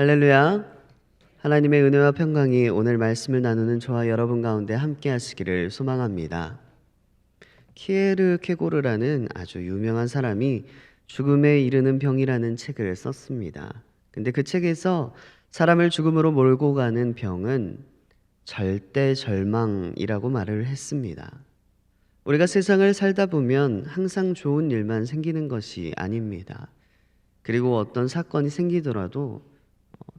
할렐루야. 하나님의 은혜와 평강이 오늘 말씀을 나누는 저와 여러분 가운데 함께 하시기를 소망합니다. 키에르케고르라는 아주 유명한 사람이 죽음에 이르는 병이라는 책을 썼습니다. 근데 그 책에서 사람을 죽음으로 몰고 가는 병은 절대 절망이라고 말을 했습니다. 우리가 세상을 살다 보면 항상 좋은 일만 생기는 것이 아닙니다. 그리고 어떤 사건이 생기더라도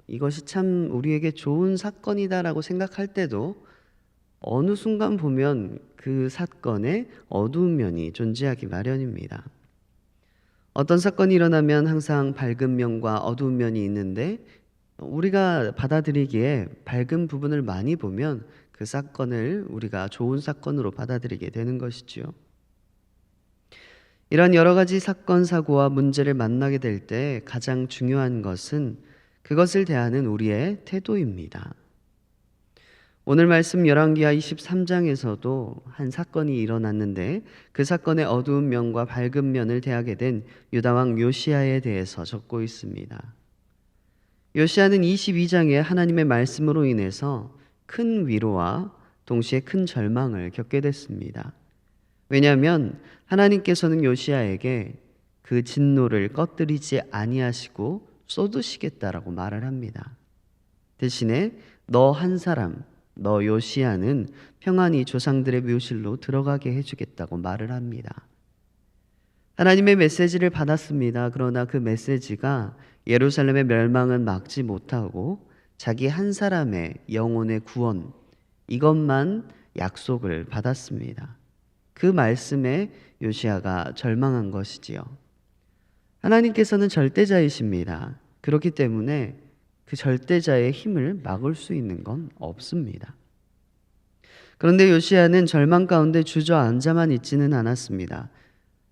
이것이 참 우리에게 좋은 사건이다라고 생각할 때도 어느 순간 보면 그 사건에 어두운 면이 존재하기 마련입니다. 어떤 사건이 일어나면 항상 밝은 면과 어두운 면이 있는데 우리가 받아들이기에 밝은 부분을 많이 보면 그 사건을 우리가 좋은 사건으로 받아들이게 되는 것이지요. 이런 여러 가지 사건, 사고와 문제를 만나게 될 때 가장 중요한 것은 그것을 대하는 우리의 태도입니다. 오늘 말씀 열왕기하 23장에서도 한 사건이 일어났는데 그 사건의 어두운 면과 밝은 면을 대하게 된 유다왕 요시야에 대해서 적고 있습니다. 요시야는 22장에 하나님의 말씀으로 인해서 큰 위로와 동시에 큰 절망을 겪게 됐습니다. 왜냐하면 하나님께서는 요시야에게 그 진노를 꺼뜨리지 아니하시고 쏟으시겠다라고 말을 합니다. 대신에 너 한 사람, 너 요시야는 평안히 조상들의 묘실로 들어가게 해주겠다고 말을 합니다. 하나님의 메시지를 받았습니다. 그러나 그 메시지가 예루살렘의 멸망은 막지 못하고 자기 한 사람의 영혼의 구원, 이것만 약속을 받았습니다. 그 말씀에 요시야가 절망한 것이지요. 하나님께서는 절대자이십니다. 그렇기 때문에 그 절대자의 힘을 막을 수 있는 건 없습니다. 그런데 요시야는 절망 가운데 주저앉아만 있지는 않았습니다.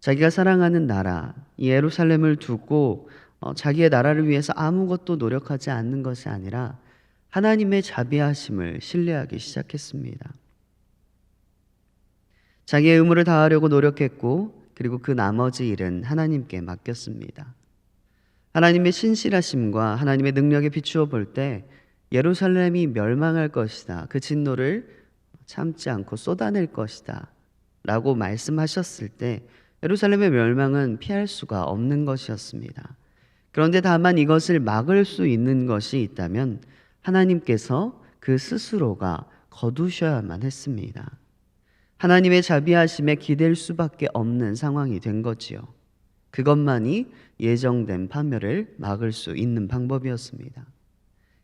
자기가 사랑하는 나라, 예루살렘을 두고 자기의 나라를 위해서 아무것도 노력하지 않는 것이 아니라 하나님의 자비하심을 신뢰하기 시작했습니다. 자기의 의무를 다하려고 노력했고 그리고 그 나머지 일은 하나님께 맡겼습니다. 하나님의 신실하심과 하나님의 능력에 비추어 볼 때 예루살렘이 멸망할 것이다. 그 진노를 참지 않고 쏟아낼 것이다. 라고 말씀하셨을 때 예루살렘의 멸망은 피할 수가 없는 것이었습니다. 그런데 다만 이것을 막을 수 있는 것이 있다면 하나님께서 그 스스로가 거두셔야만 했습니다. 하나님의 자비하심에 기댈 수밖에 없는 상황이 된 거지요. 그것만이 예정된 파멸을 막을 수 있는 방법이었습니다.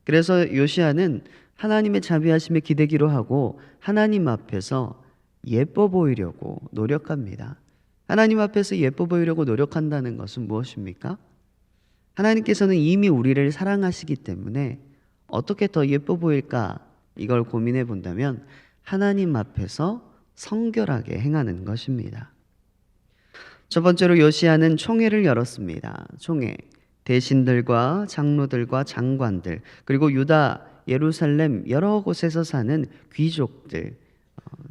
그래서 요시야는 하나님의 자비하심에 기대기로 하고 하나님 앞에서 예뻐 보이려고 노력합니다. 하나님 앞에서 예뻐 보이려고 노력한다는 것은 무엇입니까? 하나님께서는 이미 우리를 사랑하시기 때문에 어떻게 더 예뻐 보일까? 이걸 고민해 본다면 하나님 앞에서 성결하게 행하는 것입니다. 첫 번째로 요시야는 총회를 열었습니다. 총회. 대신들과 장로들과 장관들, 그리고 유다, 예루살렘 여러 곳에서 사는 귀족들,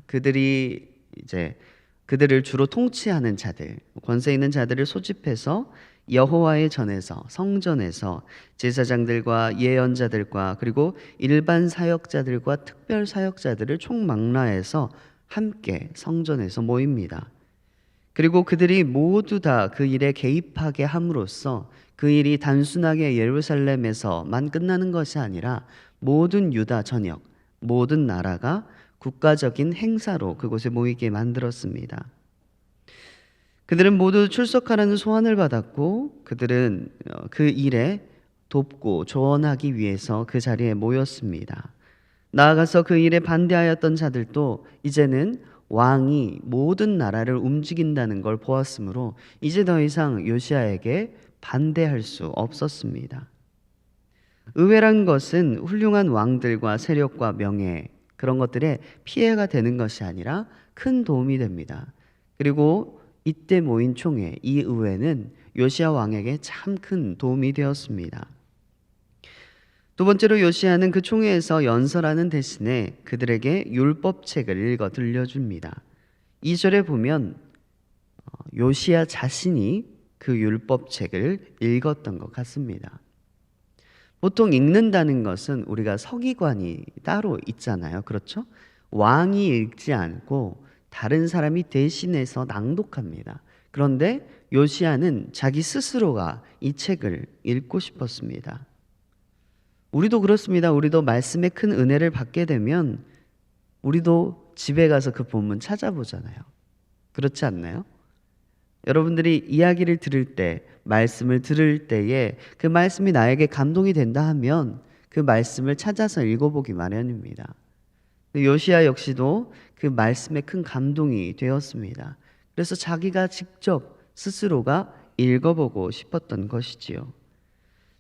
그들이 이제 그들을 주로 통치하는 자들, 권세 있는 자들을 소집해서 여호와의 전에서, 성전에서 제사장들과 예언자들과 그리고 일반 사역자들과 특별 사역자들을 총망라해서 함께 성전에서 모입니다. 그리고 그들이 모두 다 그 일에 개입하게 함으로써 그 일이 단순하게 예루살렘에서만 끝나는 것이 아니라 모든 유다 전역, 모든 나라가 국가적인 행사로 그곳에 모이게 만들었습니다. 그들은 모두 출석하라는 소환을 받았고 그들은 그 일에 돕고 조언하기 위해서 그 자리에 모였습니다. 나아가서 그 일에 반대하였던 자들도 이제는 왕이 모든 나라를 움직인다는 걸 보았으므로 이제 더 이상 요시야에게 반대할 수 없었습니다. 의회란 것은 훌륭한 왕들과 세력과 명예 그런 것들에 피해가 되는 것이 아니라 큰 도움이 됩니다. 그리고 이때 모인 총회, 이 의회는 요시야 왕에게 참 큰 도움이 되었습니다. 두 번째로 요시야는 그 총회에서 연설하는 대신에 그들에게 율법책을 읽어 들려줍니다. 2절에 보면 요시야 자신이 그 율법책을 읽었던 것 같습니다. 보통 읽는다는 것은 우리가 서기관이 따로 있잖아요. 그렇죠? 왕이 읽지 않고 다른 사람이 대신해서 낭독합니다. 그런데 요시야는 자기 스스로가 이 책을 읽고 싶었습니다. 우리도 그렇습니다. 우리도 말씀의 큰 은혜를 받게 되면 우리도 집에 가서 그 본문 찾아보잖아요. 그렇지 않나요? 여러분들이 이야기를 들을 때, 말씀을 들을 때에 그 말씀이 나에게 감동이 된다 하면 그 말씀을 찾아서 읽어보기 마련입니다. 요시야 역시도 그 말씀에 큰 감동이 되었습니다. 그래서 자기가 직접 스스로가 읽어보고 싶었던 것이지요.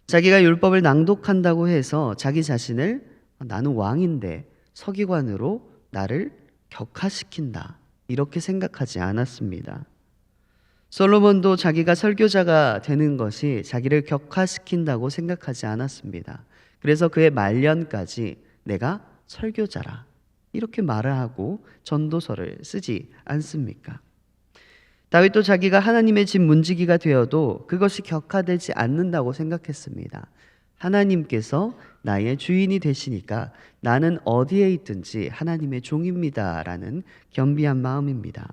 자기가 율법을 낭독한다고 해서 자기 자신을 나는 왕인데 서기관으로 나를 격하시킨다 이렇게 생각하지 않았습니다. 솔로몬도 자기가 설교자가 되는 것이 자기를 격하시킨다고 생각하지 않았습니다. 그래서 그의 말년까지 내가 설교자라 이렇게 말을 하고 전도서를 쓰지 않습니까? 다윗도 자기가 하나님의 집 문지기가 되어도 그것이 격하되지 않는다고 생각했습니다. 하나님께서 나의 주인이 되시니까 나는 어디에 있든지 하나님의 종입니다라는 겸비한 마음입니다.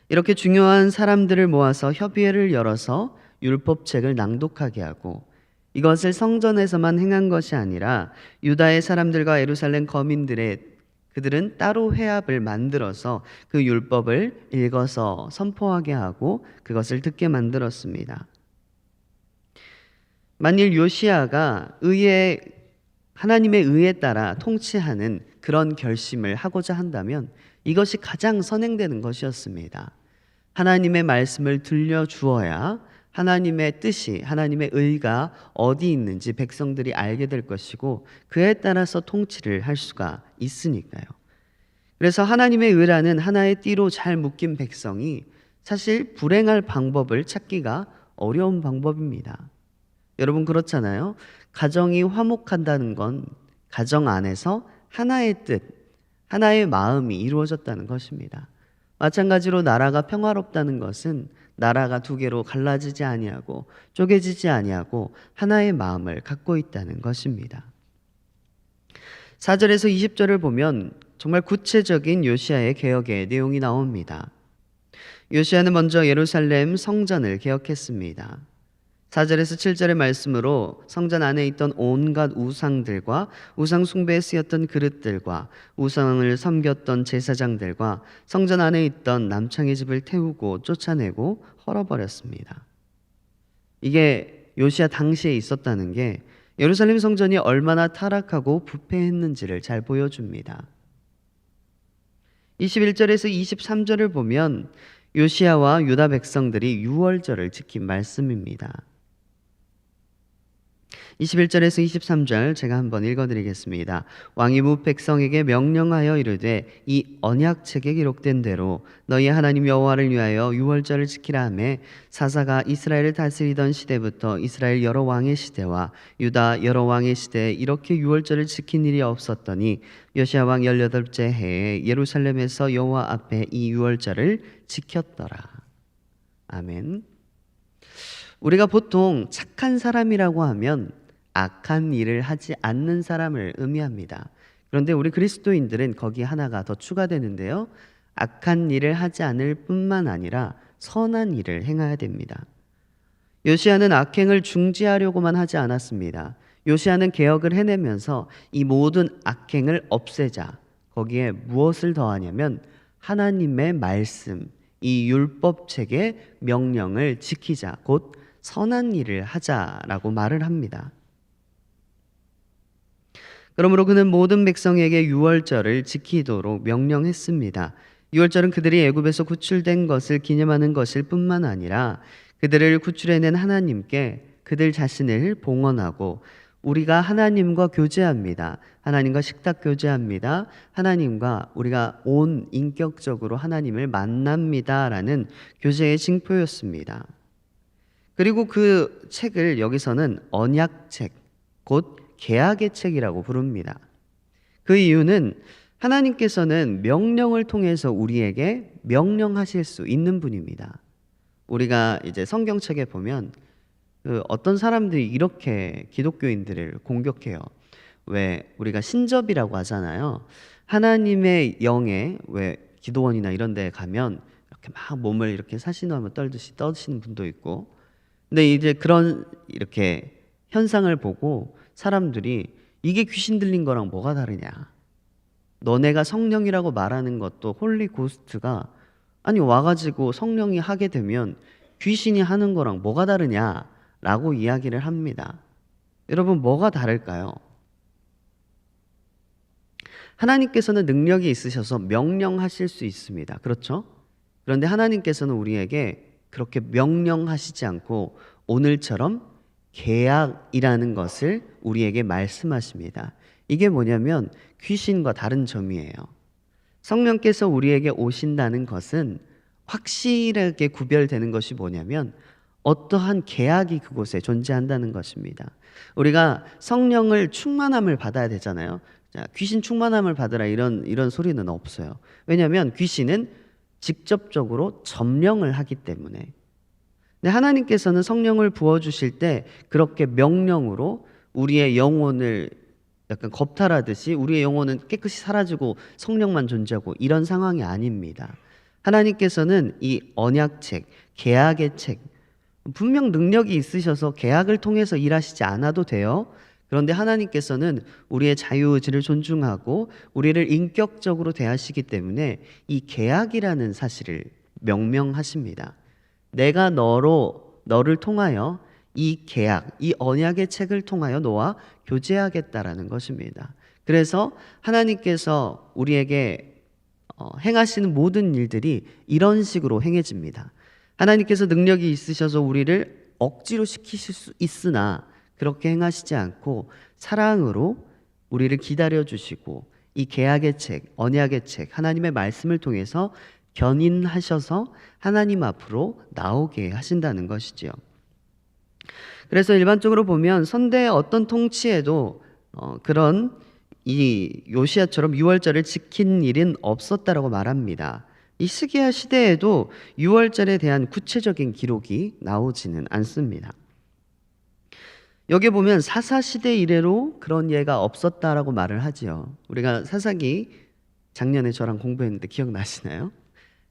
이렇게 중요한 사람들을 모아서 협의회를 열어서 율법책을 낭독하게 하고 이것을 성전에서만 행한 것이 아니라 유다의 사람들과 예루살렘 거민들의 그들은 따로 회합을 만들어서 그 율법을 읽어서 선포하게 하고 그것을 듣게 만들었습니다. 만일 요시야가 하나님의 의에 따라 통치하는 그런 결심을 하고자 한다면 이것이 가장 선행되는 것이었습니다. 하나님의 말씀을 들려주어야 하나님의 뜻이, 하나님의 의가 어디 있는지 백성들이 알게 될 것이고 그에 따라서 통치를 할 수가 있으니까요. 그래서 하나님의 의라는 하나의 띠로 잘 묶인 백성이 사실 불행할 방법을 찾기가 어려운 방법입니다. 여러분 그렇잖아요. 가정이 화목한다는 건 가정 안에서 하나의 뜻, 하나의 마음이 이루어졌다는 것입니다. 마찬가지로 나라가 평화롭다는 것은 나라가 두 개로 갈라지지 아니하고 쪼개지지 아니하고 하나의 마음을 갖고 있다는 것입니다. 4절에서 20절을 보면 정말 구체적인 요시야의 개혁의 내용이 나옵니다. 요시야는 먼저 예루살렘 성전을 개혁했습니다. 4절에서 7절의 말씀으로 성전 안에 있던 온갖 우상들과 우상 숭배에 쓰였던 그릇들과 우상을 섬겼던 제사장들과 성전 안에 있던 남창의 집을 태우고 쫓아내고 헐어버렸습니다. 이게 요시야 당시에 있었다는 게 예루살렘 성전이 얼마나 타락하고 부패했는지를 잘 보여줍니다. 21절에서 23절을 보면 요시야와 유다 백성들이 유월절을 지킨 말씀입니다. 21절에서 23절 제가 한번 읽어드리겠습니다. 왕이 무 백성에게 명령하여 이르되 이 언약책에 기록된 대로 너희 하나님 여호와를 위하여 유월절을 지키라 하매 사사가 이스라엘을 다스리던 시대부터 이스라엘 여러 왕의 시대와 유다 여러 왕의 시대에 이렇게 유월절을 지킨 일이 없었더니 요시야 왕 18째 해에 예루살렘에서 여호와 앞에 이 유월절을 지켰더라. 아멘. 우리가 보통 착한 사람이라고 하면 악한 일을 하지 않는 사람을 의미합니다. 그런데 우리 그리스도인들은 거기 하나가 더 추가되는데요. 악한 일을 하지 않을 뿐만 아니라 선한 일을 행해야 됩니다. 요시야는 악행을 중지하려고만 하지 않았습니다. 요시야는 개혁을 해내면서 이 모든 악행을 없애자. 거기에 무엇을 더하냐면 하나님의 말씀, 이 율법책의 명령을 지키자. 곧 선한 일을 하자라고 말을 합니다. 그러므로 그는 모든 백성에게 유월절을 지키도록 명령했습니다. 유월절은 그들이 애굽에서 구출된 것을 기념하는 것일 뿐만 아니라 그들을 구출해낸 하나님께 그들 자신을 봉헌하고 우리가 하나님과 교제합니다. 하나님과 식탁 교제합니다. 하나님과 우리가 온 인격적으로 하나님을 만납니다라는 교제의 징표였습니다. 그리고 그 책을 여기서는 언약책, 곧 계약의 책이라고 부릅니다. 그 이유는 하나님께서는 명령을 통해서 우리에게 명령하실 수 있는 분입니다. 우리가 이제 성경책에 보면 어떤 사람들이 이렇게 기독교인들을 공격해요. 왜 우리가 신접이라고 하잖아요. 하나님의 영에 왜 기도원이나 이런 데 가면 이렇게 막 몸을 이렇게 사시나무 떨듯이 떠시는 분도 있고, 근데 이제 그런 이렇게 현상을 보고 사람들이 이게 귀신 들린 거랑 뭐가 다르냐, 너네가 성령이라고 말하는 것도 홀리 고스트가 아니 와가지고 성령이 하게 되면 귀신이 하는 거랑 뭐가 다르냐라고 이야기를 합니다. 여러분, 뭐가 다를까요? 하나님께서는 능력이 있으셔서 명령하실 수 있습니다. 그렇죠? 그런데 하나님께서는 우리에게 그렇게 명령하시지 않고 오늘처럼 계약이라는 것을 우리에게 말씀하십니다. 이게 뭐냐면 귀신과 다른 점이에요. 성령께서 우리에게 오신다는 것은 확실하게 구별되는 것이 뭐냐면 어떠한 계약이 그곳에 존재한다는 것입니다. 우리가 성령을 충만함을 받아야 되잖아요. 자, 귀신 충만함을 받으라 이런 소리는 없어요. 왜냐하면 귀신은 직접적으로 점령을 하기 때문에. 근데 하나님께서는 성령을 부어주실 때 그렇게 명령으로 우리의 영혼을 약간 겁탈하듯이 우리의 영혼은 깨끗이 사라지고 성령만 존재하고 이런 상황이 아닙니다. 하나님께서는 이 언약책, 계약의 책, 분명 능력이 있으셔서 계약을 통해서 일하시지 않아도 돼요. 그런데 하나님께서는 우리의 자유의지를 존중하고 우리를 인격적으로 대하시기 때문에 이 계약이라는 사실을 명명하십니다. 내가 너를 통하여 이 계약, 이 언약의 책을 통하여 너와 교제하겠다라는 것입니다. 그래서 하나님께서 우리에게 행하시는 모든 일들이 이런 식으로 행해집니다. 하나님께서 능력이 있으셔서 우리를 억지로 시키실 수 있으나 그렇게 행하시지 않고 사랑으로 우리를 기다려주시고 이 계약의 책, 언약의 책, 하나님의 말씀을 통해서 견인하셔서 하나님 앞으로 나오게 하신다는 것이지요. 그래서 일반적으로 보면 선대의 어떤 통치에도 그런 이 요시야처럼 유월절을 지킨 일은 없었다라고 말합니다. 이 스기야 시대에도 유월절에 대한 구체적인 기록이 나오지는 않습니다. 여기 보면 사사시대 이래로 그런 예가 없었다라고 말을 하지요. 우리가 사사기 작년에 저랑 공부했는데 기억나시나요?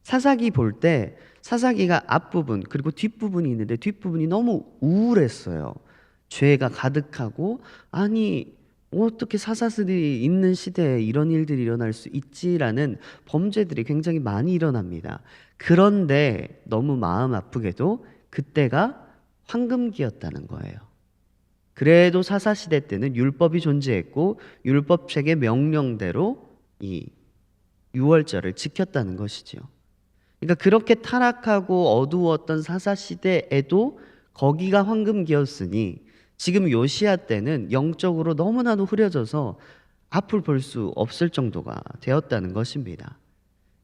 사사기 볼 때 사사기가 앞부분 그리고 뒷부분이 있는데 뒷부분이 너무 우울했어요. 죄가 가득하고 아니 어떻게 사사들이 있는 시대에 이런 일들이 일어날 수 있지라는 범죄들이 굉장히 많이 일어납니다. 그런데 너무 마음 아프게도 그때가 황금기였다는 거예요. 그래도 사사시대 때는 율법이 존재했고 율법책의 명령대로 이 유월절을 지켰다는 것이지요. 그러니까 그렇게 타락하고 어두웠던 사사시대에도 거기가 황금기였으니 지금 요시야 때는 영적으로 너무나도 흐려져서 앞을 볼 수 없을 정도가 되었다는 것입니다.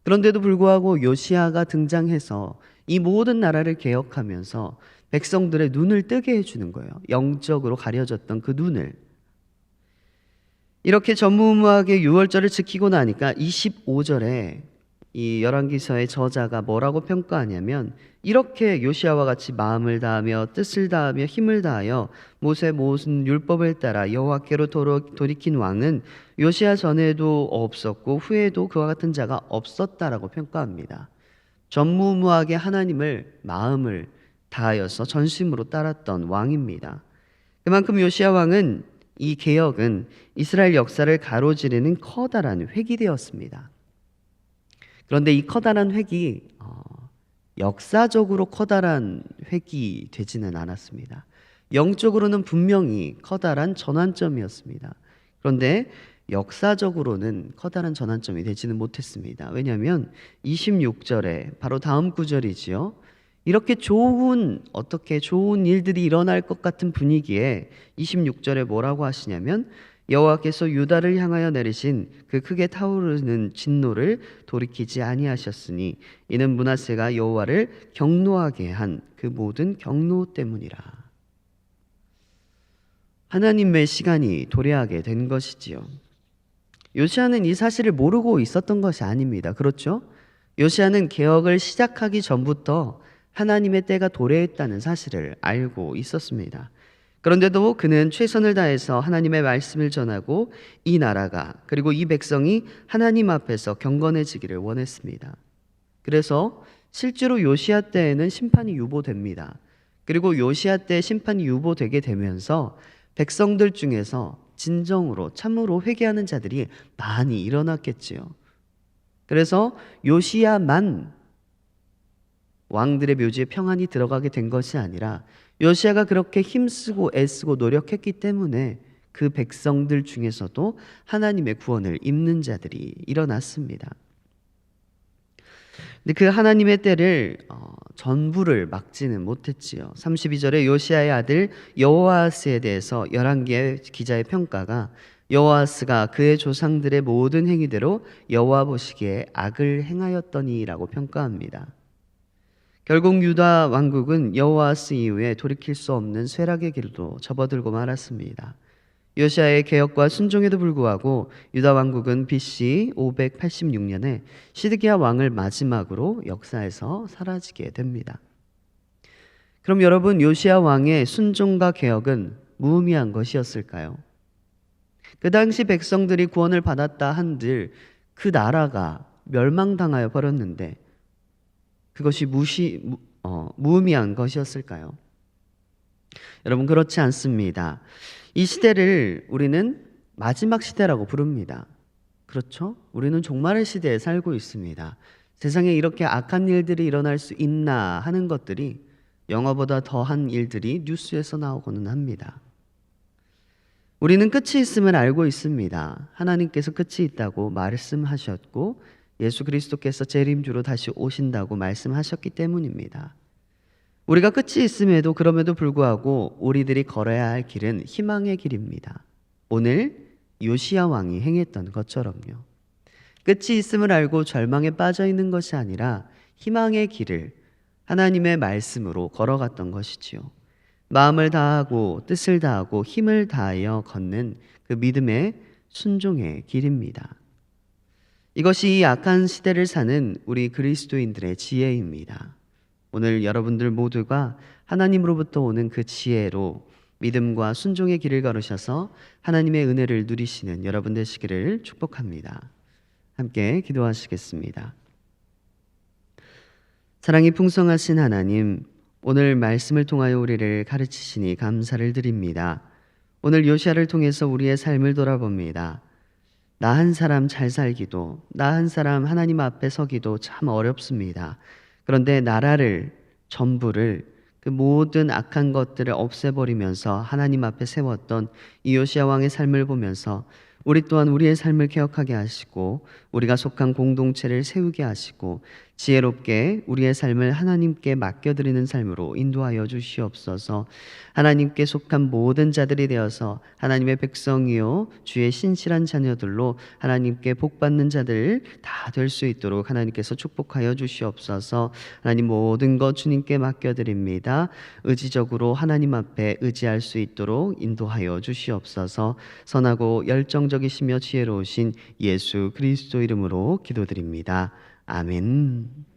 그런데도 불구하고 요시야가 등장해서 이 모든 나라를 개혁하면서 백성들의 눈을 뜨게 해주는 거예요. 영적으로 가려졌던 그 눈을. 이렇게 전무후무하게 유월절을 지키고 나니까 25절에 이 열왕기서의 저자가 뭐라고 평가하냐면 이렇게 요시야와 같이 마음을 다하며 뜻을 다하며 힘을 다하여 모세 모든 율법을 따라 여호와께로 돌이킨 왕은 요시야 전에도 없었고 후에도 그와 같은 자가 없었다라고 평가합니다. 전무후무하게 하나님을 마음을 다하여서 전심으로 따랐던 왕입니다. 그만큼 요시야 왕은 이 개혁은 이스라엘 역사를 가로지르는 커다란 획이 되었습니다. 그런데 이 커다란 획이 역사적으로 커다란 획이 되지는 않았습니다. 영적으로는 분명히 커다란 전환점이었습니다. 그런데 역사적으로는 커다란 전환점이 되지는 못했습니다. 왜냐하면 26절에 바로 다음 구절이지요. 이렇게 어떻게 좋은 일들이 일어날 것 같은 분위기에 26절에 뭐라고 하시냐면 여호와께서 유다를 향하여 내리신 그 크게 타오르는 진노를 돌이키지 아니하셨으니 이는 므낫세가 여호와를 경노하게 한 그 모든 경노 때문이라. 하나님의 시간이 도래하게 된 것이지요. 요시야는 이 사실을 모르고 있었던 것이 아닙니다. 그렇죠? 요시야는 개혁을 시작하기 전부터 하나님의 때가 도래했다는 사실을 알고 있었습니다. 그런데도 그는 최선을 다해서 하나님의 말씀을 전하고 이 나라가 그리고 이 백성이 하나님 앞에서 경건해지기를 원했습니다. 그래서 실제로 요시야 때에는 심판이 유보됩니다. 그리고 요시야 때 심판이 유보되게 되면서 백성들 중에서 진정으로 참으로 회개하는 자들이 많이 일어났겠지요. 그래서 요시야만 왕들의 묘지에 평안이 들어가게 된 것이 아니라 요시야가 그렇게 힘쓰고 애쓰고 노력했기 때문에 그 백성들 중에서도 하나님의 구원을 입는 자들이 일어났습니다. 근데 그 하나님의 때를 전부를 막지는 못했지요. 32절에 요시야의 아들 여호아스에 대해서 열왕기의 기자의 평가가 여호아스가 그의 조상들의 모든 행위대로 여호와 보시기에 악을 행하였더니라고 평가합니다. 결국 유다 왕국은 여호아스 이후에 돌이킬 수 없는 쇠락의 길로 접어들고 말았습니다. 요시야의 개혁과 순종에도 불구하고 유다 왕국은 BC 586년에 시드기야 왕을 마지막으로 역사에서 사라지게 됩니다. 그럼 여러분, 요시야 왕의 순종과 개혁은 무의미한 것이었을까요? 그 당시 백성들이 구원을 받았다 한들 그 나라가 멸망당하여 버렸는데 그것이 무의미한 것이었을까요? 여러분, 그렇지 않습니다. 이 시대를 우리는 마지막 시대라고 부릅니다. 그렇죠? 우리는 종말의 시대에 살고 있습니다. 세상에 이렇게 악한 일들이 일어날 수 있나 하는 것들이 영화보다 더한 일들이 뉴스에서 나오고는 합니다. 우리는 끝이 있음을 알고 있습니다. 하나님께서 끝이 있다고 말씀하셨고 예수 그리스도께서 재림주로 다시 오신다고 말씀하셨기 때문입니다. 우리가 끝이 있음에도 그럼에도 불구하고 우리들이 걸어야 할 길은 희망의 길입니다. 오늘 요시야 왕이 행했던 것처럼요. 끝이 있음을 알고 절망에 빠져 있는 것이 아니라 희망의 길을 하나님의 말씀으로 걸어갔던 것이지요. 마음을 다하고 뜻을 다하고 힘을 다하여 걷는 그 믿음의 순종의 길입니다. 이것이 이 악한 시대를 사는 우리 그리스도인들의 지혜입니다. 오늘 여러분들 모두가 하나님으로부터 오는 그 지혜로 믿음과 순종의 길을 걸으셔서 하나님의 은혜를 누리시는 여러분 되시기를 축복합니다. 함께 기도하시겠습니다. 사랑이 풍성하신 하나님, 오늘 말씀을 통하여 우리를 가르치시니 감사를 드립니다. 오늘 요시야를 통해서 우리의 삶을 돌아봅니다. 나 한 사람 잘 살기도, 나 한 사람 하나님 앞에 서기도 참 어렵습니다. 그런데 나라를, 전부를, 그 모든 악한 것들을 없애버리면서 하나님 앞에 세웠던 이 요시야 왕의 삶을 보면서 우리 또한 우리의 삶을 개혁하게 하시고 우리가 속한 공동체를 세우게 하시고 지혜롭게 우리의 삶을 하나님께 맡겨드리는 삶으로 인도하여 주시옵소서. 하나님께 속한 모든 자들이 되어서 하나님의 백성이요 주의 신실한 자녀들로 하나님께 복받는 자들 다 될 수 있도록 하나님께서 축복하여 주시옵소서. 하나님, 모든 것 주님께 맡겨드립니다. 의지적으로 하나님 앞에 의지할 수 있도록 인도하여 주시옵소서. 선하고 열정적이시며 지혜로우신 예수 그리스도 이름으로 기도드립니다. 아멘.